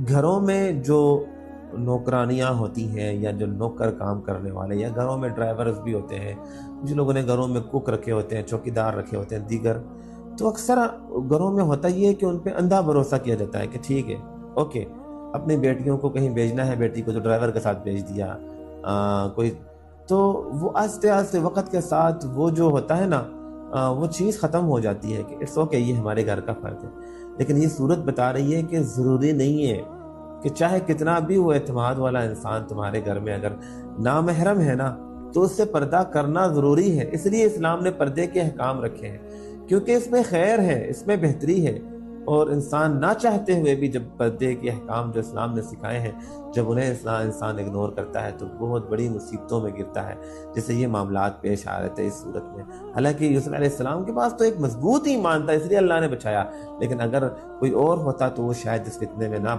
گھروں میں جو نوکرانیاں ہوتی ہیں یا جو نوکر کام کرنے والے یا گھروں میں ڈرائیورز بھی ہوتے ہیں، کچھ لوگوں نے گھروں میں کوک رکھے ہوتے ہیں، چوکیدار رکھے ہوتے ہیں دیگر، تو اکثر گھروں میں ہوتا یہ ہے کہ ان پہ اندھا بھروسہ کیا جاتا ہے کہ ٹھیک ہے، اوکے، اپنی بیٹیوں کو کہیں بھیجنا ہے، بیٹی کو تو ڈرائیور کے ساتھ بھیج دیا، کوئی تو وہ آہستہ آہستہ وقت کے ساتھ وہ جو ہوتا ہے نا وہ چیز ختم ہو جاتی ہے کہ اٹس اوکے، یہ ہمارے گھر کا فرد ہے۔ لیکن یہ صورت بتا رہی ہے کہ ضروری نہیں ہے کہ چاہے کتنا بھی وہ اعتماد والا انسان تمہارے گھر میں اگر نامحرم ہے نا تو اس سے پردہ کرنا ضروری ہے۔ اس لیے اسلام نے پردے کے احکام رکھے ہیں، کیونکہ اس میں خیر ہے، اس میں بہتری ہے، اور انسان نہ چاہتے ہوئے بھی جب پردے کے احکام جو اسلام نے سکھائے ہیں جب انہیں انسان اگنور کرتا ہے تو بہت بڑی مصیبتوں میں گرتا ہے، جیسے یہ معاملات پیش آ رہے تھے اس صورت میں۔ حالانکہ یوسف علیہ السلام کے پاس تو ایک مضبوط ایمان تھا، اس لیے اللہ نے بچایا، لیکن اگر کوئی اور ہوتا تو وہ شاید اس فتنے میں نہ